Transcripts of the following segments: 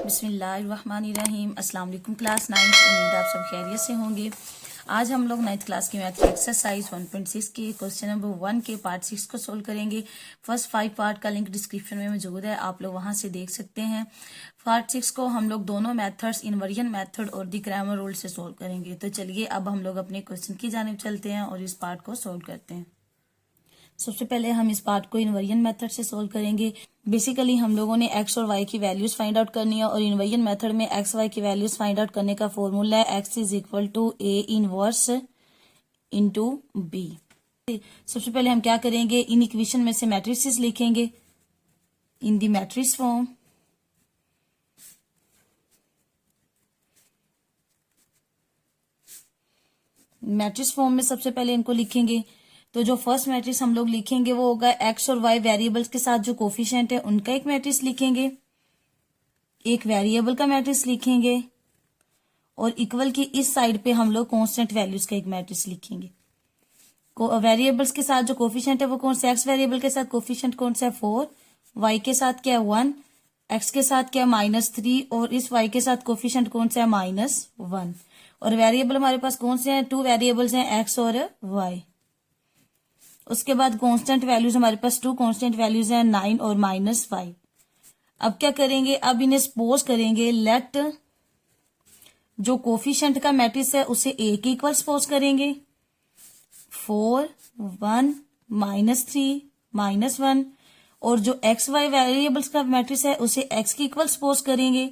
बिस्मिल्लाहिर्रहमानिर्रहीम। अस्सलाम वालेकुम क्लास 9। उम्मीद आप सब खैरियत से होंगे। आज हम लोग 9th क्लास की मैथ एक्सरसाइज 1.6 के क्वेश्चन नंबर 1 के पार्ट 6 को सोल्व करेंगे। फर्स्ट 5 पार्ट का लिंक डिस्क्रिप्शन में मौजूद है, आप लोग वहां से देख सकते हैं। पार्ट 6 को हम लोग दोनों मेथड्स, इन्वर्जन मेथड और दी ग्रामर रूल से सोल्व करेंगे। तो चलिए अब हम लोग अपने क्वेश्चन की जानिब चलते हैं और इस पार्ट को सोल्व करते हैं। सबसे पहले हम इस पार्ट को इन्वर्जन मेथड से सोल्व करेंगे। बेसिकली हम लोगों ने एक्स और वाई की वैल्यूज फाइंड आउट करनी है और इन्वर्जन मेथड में एक्स वाई की वैल्यूज फाइंड आउट करने का फॉर्मूला है X is equal to A inverse into B. सबसे पहले हम क्या करेंगे, इन इक्वेशन में से मैट्रिसेस लिखेंगे in the matrix form. Matrix form में सबसे पहले इनको लिखेंगे। तो जो फर्स्ट मैट्रिक्स हम लोग लिखेंगे वो होगा एक्स और वाई वेरिएबल्स के साथ जो कोफिशिएंट है उनका एक मैट्रिक्स लिखेंगे, एक वेरिएबल का मैट्रिक्स लिखेंगे और इक्वल की इस साइड पे हम लोग कांस्टेंट वैल्यूज का एक मैट्रिक्स लिखेंगे। वेरिएबल्स के साथ जो कोफिशिएंट है वो कौन सा, एक्स वेरिएबल के साथ कोफिशिएंट कौन सा है 4, वाई के साथ क्या है 1, एक्स के साथ क्या -3 और इस वाई के साथ कोफिशिएंट कौन सा है -1। और वेरिएबल हमारे पास कौन से हैं, 2 वेरिएबल्स हैं एक्स और वाई। उसके बाद कांस्टेंट वैल्यूज हमारे पास 2 कांस्टेंट वैल्यूज हैं 9 और -5। अब क्या करेंगे, अब इन्हें सपोज करेंगे लेट जो कोफिशिएंट का मैट्रिक्स है उसे ए के इक्वल सपोज करेंगे, 4 1 -3 -1 और जो एक्स वाई वेरिएबल्स का मैट्रिक्स है उसे एक्स के इक्वल सपोज करेंगे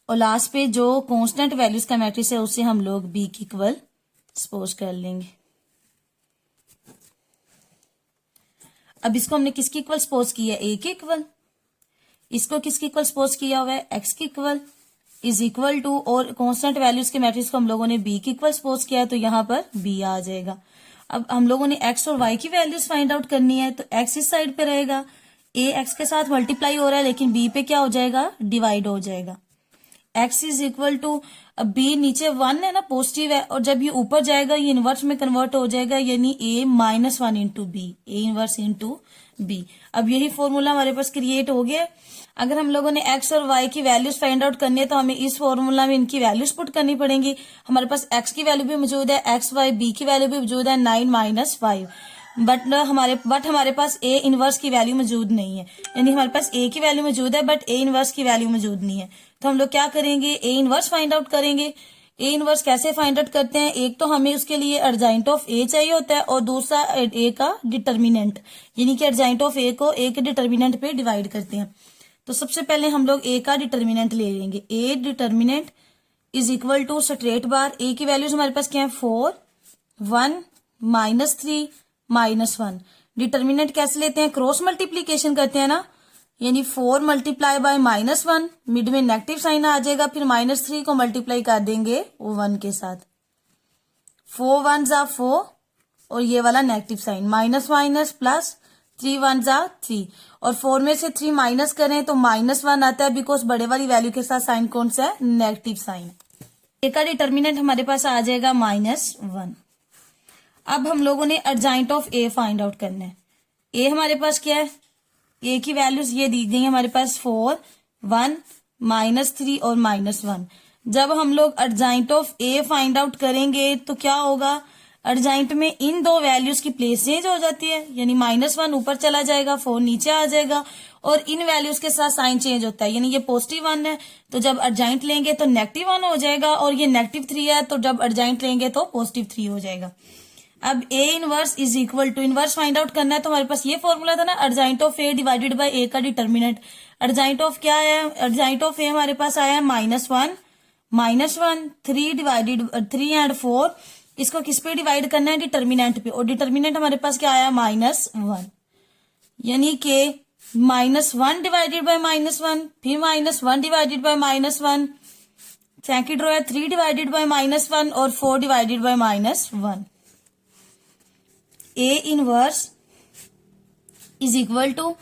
और लास्ट पे जो कांस्टेंट वैल्यूज का मैट्रिक्स है उसे हम लोग बी के इक्वल सपोज कर लेंगे। अब इसको हमने किसके इक्वल सपोज किया है, ए के इक्वल। इसको किसके इक्वल सपोज किया हुआ है, एक्स के इक्वल इज इक्वल टू, और कांस्टेंट वैल्यूज के मैट्रिक्स को हम लोगों ने बी के इक्वल सपोज किया है तो यहाँ पर बी आ जाएगा। अब हम लोगों ने एक्स और वाई की वैल्यूज फाइंड आउट करनी है तो एक्स इस साइड पे रहेगा, ए एक्स के साथ मल्टीप्लाई हो रहा है लेकिन बी पे क्या हो जाएगा, डिवाइड हो जाएगा। एक्स इज इक्वल टू, अब बी नीचे 1 है ना, पॉजिटिव है, और जब ये ऊपर जाएगा ये इनवर्स में कन्वर्ट हो जाएगा, यानी A -1 into B, A inverse into B. अब यही फॉर्मूला हमारे पास क्रिएट हो गया। अगर हम लोगों ने एक्स और वाई की वैल्यूज फाइंड आउट करनी है तो हमें इस फॉर्मूला में इनकी वैल्यूज पुट करनी पड़ेंगी। हमारे पास एक्स की वैल्यू भी मौजूद है, एक्स वाई बी की वैल्यू भी मौजूद है 9 -5, बट हमारे पास ए इनवर्स की वैल्यू मौजूद नहीं है, यानी हमारे पास ए की वैल्यू मौजूद है बट ए इनवर्स की वैल्यू मौजूद नहीं है। तो हम लोग क्या करेंगे, ए इनवर्स फाइंड आउट करेंगे। ए इनवर्स कैसे फाइंड आउट करते हैं, एक तो हमें उसके लिए अर्जेंट ऑफ ए चाहिए होता है और दूसरा ए का डिटर्मिनेंट, यानी कि अर्जेंट ऑफ ए को ए के डिटर्मिनेंट पे डिवाइड करते हैं। तो सबसे पहले हम लोग ए का डिटर्मिनेंट ले लेंगे। A determinant is equal to straight bar, A की वैल्यूज हमारे पास क्या है 4 1 -3 -1। डिटर्मिनेंट कैसे लेते हैं, क्रॉस मल्टीप्लीकेशन करते हैं ना, यानी 4 मल्टीप्लाई बाय -1, मिड में नेगेटिव साइन आ जाएगा, फिर -3 को मल्टीप्लाई कर देंगे 1 के साथ, 4 1 जा 4 और ये वाला नेगेटिव साइन माइनस प्लस 3 1 जा 3, और 4 में से 3 माइनस करें तो -1 आता है, बिकॉज बड़े वाली वैल्यू के साथ साइन कौन सा है, नेगेटिव साइन। ए का डिटर्मिनेंट हमारे पास आ जाएगा -1। अब हम लोगों ने urgent of A find out करना है। ए हमारे पास क्या है, ए की वैल्यूज ये दी गई हमारे पास 4 1 -3 और -1। जब हम लोग urgent of A find out करेंगे तो क्या होगा, अर्जेंट में इन दो वैल्यूज की प्लेस चेंज हो जाती है, यानी -1 ऊपर चला जाएगा, 4 नीचे आ जाएगा, और इन वैल्यूज के साथ साइन चेंज होता है, यानी ये +1 है तो जब अर्जेंट लेंगे तो -1 हो जाएगा, और ये -3 है तो जब अर्जेंट लेंगे तो +3 हो जाएगा। अब A inverse is equal to, inverse find out करना है तो हमारे पास ये फॉर्मूला था ना, adjoint of A divided by A का डिटर्मिनेंट। अर्जेंट ऑफ क्या है, अर्जेंट ऑफ ए हमारे पास आया है -1 3 एंड 4, इसको किस पे डिवाइड करना है, डिटर्मिनेंट पे, और डिटर्मिनेंट हमारे पास क्या आया -1, यानी कि -1 डिवाइडेड बाय -1, फिर -1 डिवाइडेड बाय -1, सेकंड रो है 3 डिवाइडेड बाय -1 और 4 divided by -1। A inverse is equal to,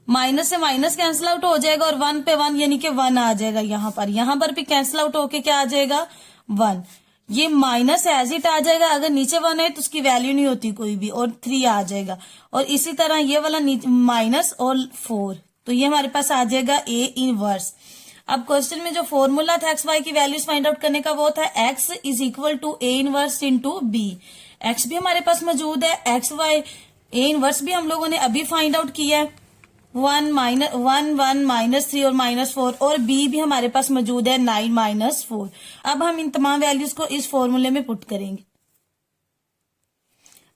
minus से माइनस कैंसिल आउट हो जाएगा और 1 पे 1 यानी कि 1 आ जाएगा, यहाँ पर भी कैंसिल आउट होके क्या आ जाएगा 1। ये माइनस एज इट आ जाएगा, अगर नीचे 1 है तो उसकी वैल्यू नहीं होती कोई भी, और 3 आ जाएगा, और इसी तरह ये वाला माइनस और 4, तो ये हमारे पास आ जाएगा ए इनवर्स। अब क्वेश्चन में जो फॉर्मूला था एक्स वाई की वैल्यूज फाइंड आउट करने का वो था X is equal to A inverse into B. X भी हमारे पास मौजूद है, एक्स वाई ए इनवर्स भी हम लोगों ने अभी फाइंड आउट किया है, 1 -3 और -4, और बी भी हमारे पास मौजूद है 9 -4। अब हम इन तमाम वैल्यूज को इस फॉर्मूले में पुट करेंगे।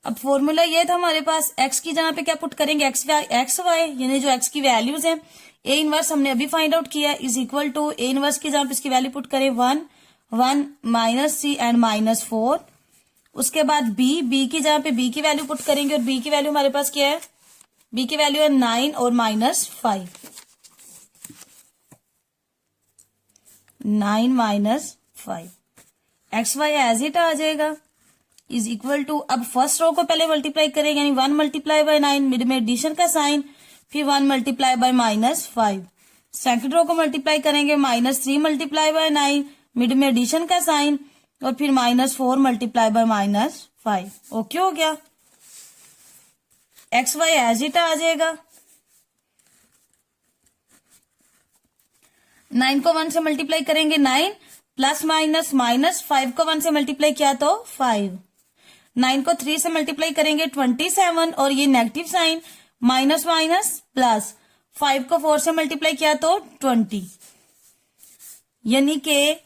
अब फॉर्मूला ये था हमारे पास, एक्स की जगह पे क्या पुट करेंगे, एक्स वाई यानी जो एक्स की वैल्यूज है, ए इनवर्स हमने अभी फाइंड आउट किया is equal to A inverse की जगह पे इसकी वैल्यू पुट करें 1 -3 एंड -4। उसके बाद बी की जगह पे बी की वैल्यू पुट करेंगे और बी की वैल्यू हमारे पास क्या है, बी की वैल्यू है 9 और -5, 9 -5। एक्स वाई एज इट आ जाएगा इज इक्वल टू, अब फर्स्ट रो को पहले मल्टीप्लाई करेंगे यानी 1 मल्टीप्लाई बाय 9, मिड में एडिशन का साइन, फिर 1 मल्टीप्लाई बाय -5। सेकंड रो को मल्टीप्लाई करेंगे -3 मल्टीप्लाई बाय 9, मिड में एडिशन का साइन, और फिर -4 मल्टीप्लाई बाय -5। ओके हो गया, एक्स वाई एज इट आ जाएगा। 9 को 1 से मल्टीप्लाई करेंगे 9 प्लस माइनस 5 को 1 से मल्टीप्लाई किया तो 5, 9 को 3 से मल्टीप्लाई करेंगे 27, और ये नेगेटिव साइन माइनस प्लस, 5 को 4 से मल्टीप्लाई किया तो 20, यानी कि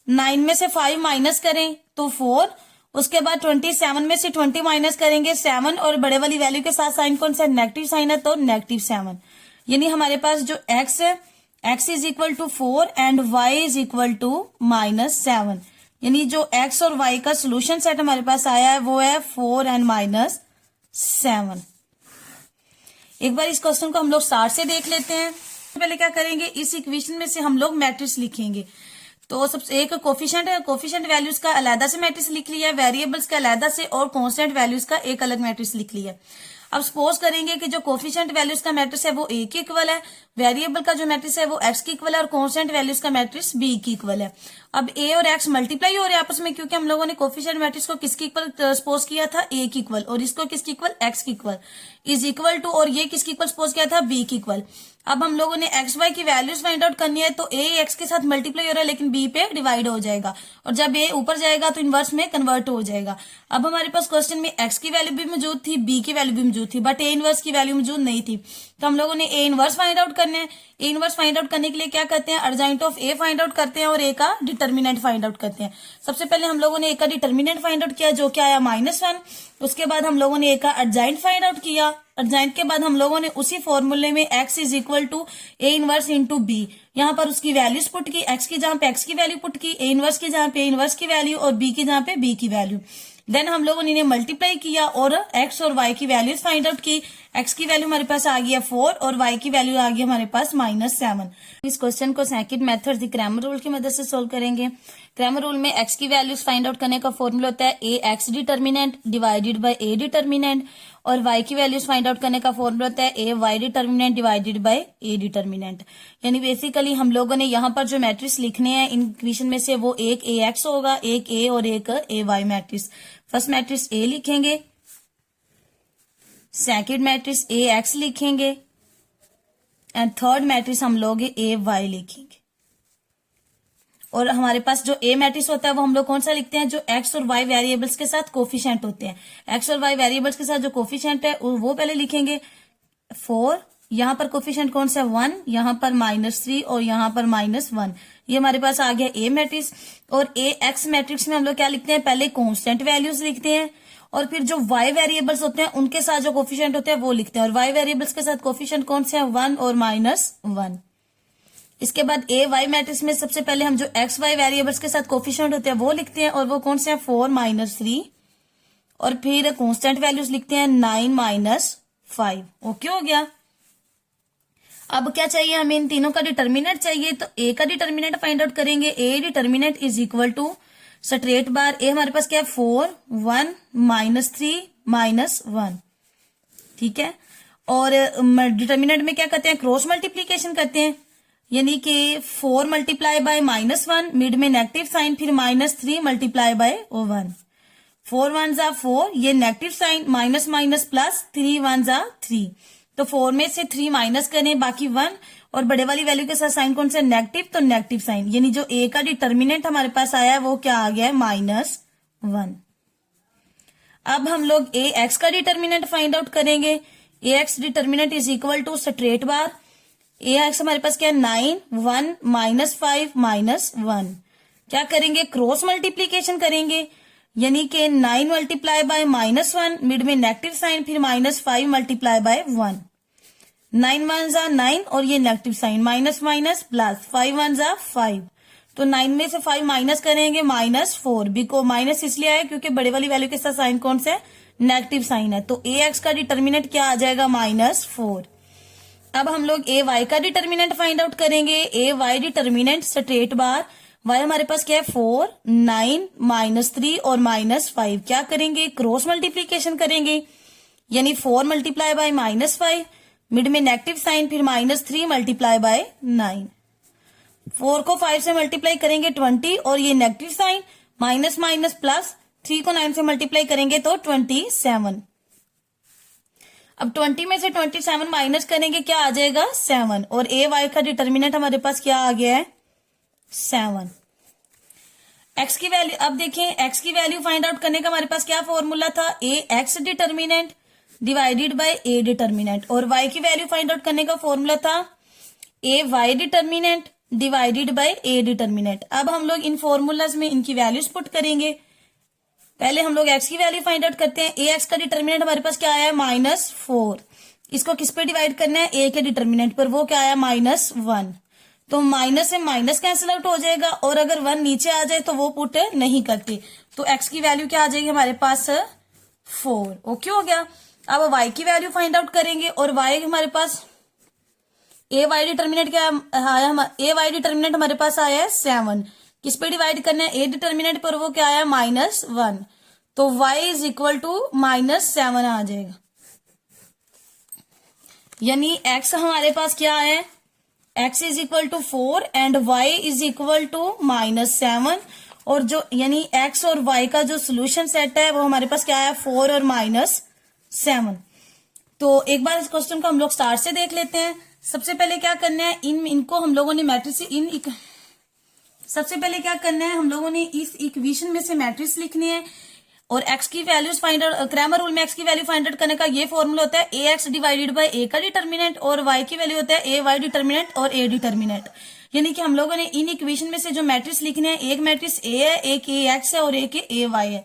9 में से 5 माइनस करें तो 4, उसके बाद 27 में से 20 माइनस करेंगे 7, और बड़े वाली वैल्यू के साथ साइन कौन सा नेगेटिव साइन है तो -7, यानी हमारे पास जो x है, x is equal to 4 and y is equal to -7, यानी जो x और y का सोल्यूशन सेट हमारे पास आया है वो है 4 एंड -7। एक बार इस क्वेश्चन को हम लोग स्टार्ट से देख लेते हैं। पहले क्या करेंगे, इस इक्वेशन में से हम लोग मैट्रिक्स लिखेंगे। तो सबसे एक कोफिशिएंट है, कोफिशिएंट वैल्यूज का अलग से मैट्रिक्स लिख लिया, वेरिएबल्स का अलग से, और कांस्टेंट वैल्यूज का एक अलग मैट्रिक्स लिख लिया। अब सपोज करेंगे कि जो कोफिशिएंट वैल्यूज का मैट्रिक्स है वो ए के इक्वल है, वेरिएबल का जो मैट्रिक्स है वो एक्स के इक्वल है, और कांस्टेंट वैल्यूज का मैट्रिक्स बी के इक्वल है। अब ए और एक्स मल्टीप्लाई हो रहे हैं आपस में, क्योंकि हम लोगों ने कोफिशिएंट मैट्रिक्स को किसके इक्वल सपोज किया था, ए के इक्वल, और इसको किसके इक्वल, एक्स के इक्वल, इज इक्वल टू, और ये किसके इक्वल सपोज किया था, बी के इक्वल। अब हम लोगों ने एक्स वाई की वैल्यूज फाइंड आउट करनी है, तो ए एक्स के साथ मल्टीप्लाई हो रहा है लेकिन बी पे डिवाइड हो जाएगा, और जब ए ऊपर जाएगा तो इनवर्स में कन्वर्ट हो जाएगा। अब हमारे पास क्वेश्चन में एक्स की वैल्यू भी मौजूद थी, बी की वैल्यू भी मौजूद थी, बट ए इनवर्स की वैल्यू मौजूद नहीं थी, तो हम लोगों ने ए इनवर्स फाइंड आउट करना है। ए इनवर्स फाइंड आउट करने के लिए क्या करते हैं, urgent of A find out करते हैं और ए का डिटर्मिनेंट फाइंड आउट करते हैं। सबसे पहले हम लोगों ने ए का डिटर्मिनेंट फाइंड आउट किया जो क्या आया -1, उसके बाद हम लोगों ने ए का अर्जेंट फाइंड आउट किया, अर्जेंट के बाद हम लोगों ने उसी फॉर्मूले में x is equal to A inverse into B, यहाँ पर उसकी वैल्यूज पुट की, x की जहां पे x की वैल्यू पुट की, ए इनवर्स की जहां पे इनवर्स की वैल्यू, और b की जहां पे b की वैल्यू। देन हम लोगों ने इन्हें मल्टीप्लाई किया और x और y की वैल्यूज फाइंड आउट की। x की वैल्यू हमारे पास आ गई है 4 और y की वैल्यू आ गई हमारे पास -7। इस क्वेश्चन को second method the Cramer rule की मदद से सोल्व करेंगे। क्रैमर रूल में x की वैल्यूज फाइंड आउट करने का फॉर्मूला होता है A x determinant divided by A determinant, और y की वैल्यूज फाइंड आउट करने का फॉर्मूला होता है A y determinant divided by A determinant. यानी बेसिकली हम लोगों ने यहाँ पर जो मैट्रिक्स लिखने हैं इन इक्वेशन में से वो एक ए एक्स होगा, एक ए और एक A y matrix. First matrix A लिखेंगे, सेकंड मैट्रिक्स ए एक्स लिखेंगे, एंड थर्ड मैट्रिक्स हम लोग ए वाई लिखेंगे। और हमारे पास जो ए मैट्रिक्स होता है वो हम लोग कौन सा लिखते हैं, जो एक्स और वाई वेरिएबल्स के साथ कोफिशिएंट होते हैं। एक्स और वाई वेरिएबल्स के साथ जो कोफिशिएंट है वो पहले लिखेंगे 4, यहाँ पर कोफिशिएंट कौन सा 1, यहाँ पर -3 और यहाँ पर -1। ये हमारे पास आ गया ए मैट्रिक्स। और ए एक्स मैट्रिक्स में हम लोग क्या लिखते हैं, पहले कॉन्स्टेंट वैल्यूज लिखते हैं और फिर जो वाई वेरिएबल्स होते हैं उनके साथ जो कोफिशिएंट होते हैं वो लिखते हैं। और वाई वेरिएबल्स के साथ कोफिशिएंट कौन से हैं, 1 और -1। इसके बाद ए वाई मैट्रिक्स में सबसे पहले हम जो एक्स वाई वेरिएबल्स के साथ कोफिशिएंट होते हैं वो लिखते हैं, और वो कौन से हैं 4 -3, और फिर कांस्टेंट वैल्यूज लिखते हैं 9 -5। ओके हो गया। अब क्या चाहिए हमें, इन तीनों का डिटर्मिनेंट चाहिए, तो ए का डिटर्मिनेंट फाइंड आउट करेंगे। A determinant is equal to straight bar A हमारे पास क्या है 4 1 -3 -1, ठीक है। और डिटर्मिनेंट में क्या करते हैं, क्रॉस मल्टीप्लीकेशन करते हैं, यानी कि 4 मल्टीप्लाई बाय -1, मिड में नेगेटिव साइन, फिर -3 मल्टीप्लाई बाय 1, 4 1 जा 4, ये नेगेटिव साइन, माइनस प्लस 3 1 जा 3, तो 4 में से 3 माइनस करें, बाकी 1, और बड़े वाली वैल्यू के साथ साइन कौन सा नेगेटिव, तो नेगेटिव साइन, यानी जो ए का डिटर्मिनेंट हमारे पास आया है वो क्या आ गया है, -1। अब हम लोग ए एक्स का डिटर्मिनेंट फाइंड आउट करेंगे। A x determinant is equal to straight bar, A x हमारे पास क्या है 9, 1, -5, -1। क्या करेंगे, क्रॉस मल्टीप्लीकेशन करेंगे, यानी कि 9 मल्टीप्लाई बाय -1, मिड में नेगेटिव साइन, फिर -5 मल्टीप्लाई बाय 1। 9 1 जा 9 और ये negative sign, minus minus plus, 5 1 जा 5, तो 9 में से 5 माइनस करेंगे -4, बिको माइनस इसलिए आया क्योंकि बड़े वाली वैल्यू के साथ साइन कौन सा है, नेगेटिव साइन है, तो ए एक्स का डिटर्मिनेंट क्या आ जाएगा, -4। अब हम लोग ए वाई का डिटर्मिनेंट फाइंड आउट करेंगे। A y determinant straight bar, y हमारे पास क्या है 4, 9, -3 और -5। क्या करेंगे, क्रॉस मल्टीप्लीकेशन करेंगे, यानी 4 मल्टीप्लाई बाय -5, मिड में नेगेटिव साइन, फिर -3 मल्टीप्लाई बाय 9। 4 को 5 से मल्टीप्लाई करेंगे 20, और ये negative sign, minus minus plus, 3 को 9 से मल्टीप्लाई करेंगे तो 27। अब 20 में से 27 माइनस करेंगे, क्या आ जाएगा 7, और ए वाई का डिटर्मिनेंट हमारे पास क्या आ गया है 7। एक्स की वैल्यू, अब देखें एक्स की वैल्यू फाइंड आउट करने का हमारे पास क्या फॉर्मूला था, A x determinant divided by A determinant, और वाई की वैल्यू फाइंड आउट करने का फॉर्मूला था A y determinant divided by A determinant. अब हम लोग इन फॉर्मूलाज में इनकी वैल्यूज पुट करेंगे। पहले हम लोग एक्स की वैल्यू फाइंड आउट करते हैं। ए एक्स का डिटर्मिनेंट हमारे पास क्या आया है -4, इसको किस पे डिवाइड करना है, ए के डिटर्मिनेंट पर, वो क्या आया -1, तो माइनस से माइनस कैंसिल आउट हो जाएगा, और अगर 1 नीचे आ जाए तो वो पुट नहीं करते, तो एक्स की वैल्यू क्या आ जाएगी हमारे पास 4। ओके हो गया। अब वाई की वैल्यू फाइंड आउट करेंगे, और वाई हमारे पास ए वाई डिटर्मिनेंट क्या आया, ए वाई डिटर्मिनेंट हमारे पास आया है 7, किस पे डिवाइड करना है, ए डिटर्मिनेंट पर, वो क्या आया -1, तो y इज इक्वल टू -7 आ जाएगा, यानी x हमारे पास क्या है, x is equal to 4 and y is equal to -7, और जो यानी x और y का जो सोल्यूशन सेट है वो हमारे पास क्या है 4 और -7। तो एक बार इस क्वेश्चन को हम लोग स्टार्ट से देख लेते हैं। सबसे पहले क्या करना है, इनको हम लोगों ने मैट्रिक्स सबसे पहले क्या करना है, हम लोगों ने इस इक्वेशन में से मैट्रिक्स लिखनी है, और x की values find out, Cramer rule में x की वैल्यू फाइंड आउट करने का ये फॉर्मूला होता है A x divided by A का डिटर्मिनेंट, और y की वैल्यू होता है ए वाई डिटर्मिनेंट और ए डिटर्मिनेंट। यानी कि हम लोगों ने इन इक्वेशन में से जो मैट्रिक्स लिखने हैं, एक मैट्रिक्स ए है, एक ए एक्स है और एक ए वाई है।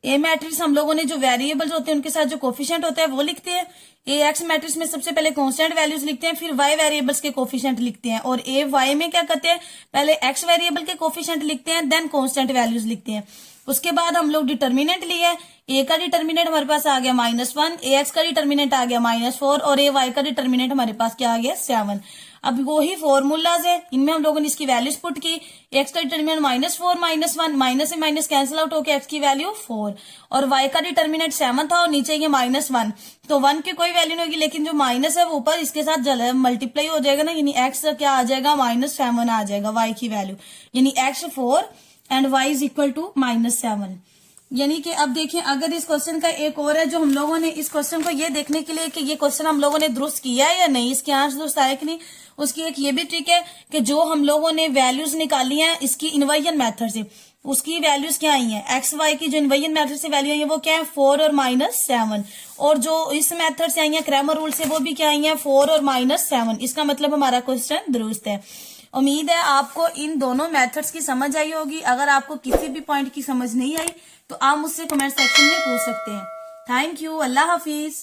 ए मैट्रिक्स हम लोगों ने जो वेरिएबल्स होते हैं उनके साथ जो कोफिशिएंट होता है वो लिखते हैं। ए एक्स मैट्रिक्स में सबसे पहले कांस्टेंट वैल्यूज लिखते हैं, फिर वाई वेरिएबल्स के कोफिशिएंट लिखते हैं, और ए वाई में क्या करते हैं, पहले एक्स वेरिएबल के कोफिशिएंट लिखते हैं, देन कांस्टेंट वैल्यूज लिखते हैं। उसके बाद हम लोग डिटर्मिनेंट लिए, ए का डिटर्मिनेंट हमारे पास आ गया -1, ए एक्स का डिटर्मिनेंट आ गया -4, और ए वाई का डिटर्मिनेंट हमारे पास क्या आ गया 7। अब वो ही फॉर्मूलाज है, इनमें हम लोगों ने इसकी वैल्यूज पुट की। एक्स का डिटर्मिनेंट -4, -1, माइनस से माइनस कैंसिल आउट होकर एक्स की वैल्यू 4, और वाई का डिटर्मिनेंट 7 था और नीचे ये -1, तो 1 की कोई वैल्यू नहीं होगी, लेकिन जो माइनस है वो ऊपर इसके साथ मल्टीप्लाई हो जाएगा ना, यानी एक्स क्या आ जाएगा -7 आ जाएगा वाई की वैल्यू, यानी X 4 and Y is equal to -7। यानी कि अब देखिए, अगर इस क्वेश्चन का एक और है, जो हम लोगों ने इस क्वेश्चन को ये देखने के लिए कि ये क्वेश्चन हम लोगों ने दुरुस्त किया है या नहीं, इसके आंसर दुरुस्त आया कि नहीं, उसकी एक ये भी ट्रिक है कि जो हम लोगों ने वैल्यूज निकाली हैं इसकी इन्वर्जन मेथड से, उसकी वैल्यूज क्या आई हैं, एक्स वाई की जो इन्वर्जन मेथड से वैल्यू आई है वो क्या है 4 और -7, और जो इस मेथड से आई है क्रैमर रूल से वो भी क्या आई है 4 और -7। इसका मतलब हमारा क्वेश्चन दुरुस्त है। उम्मीद है आपको इन दोनों मेथड्स की समझ आई होगी। अगर आपको किसी भी पॉइंट की समझ नहीं आई तो आप मुझसे कमेंट सेक्शन में पूछ सकते हैं। Thank you, Allah Hafiz.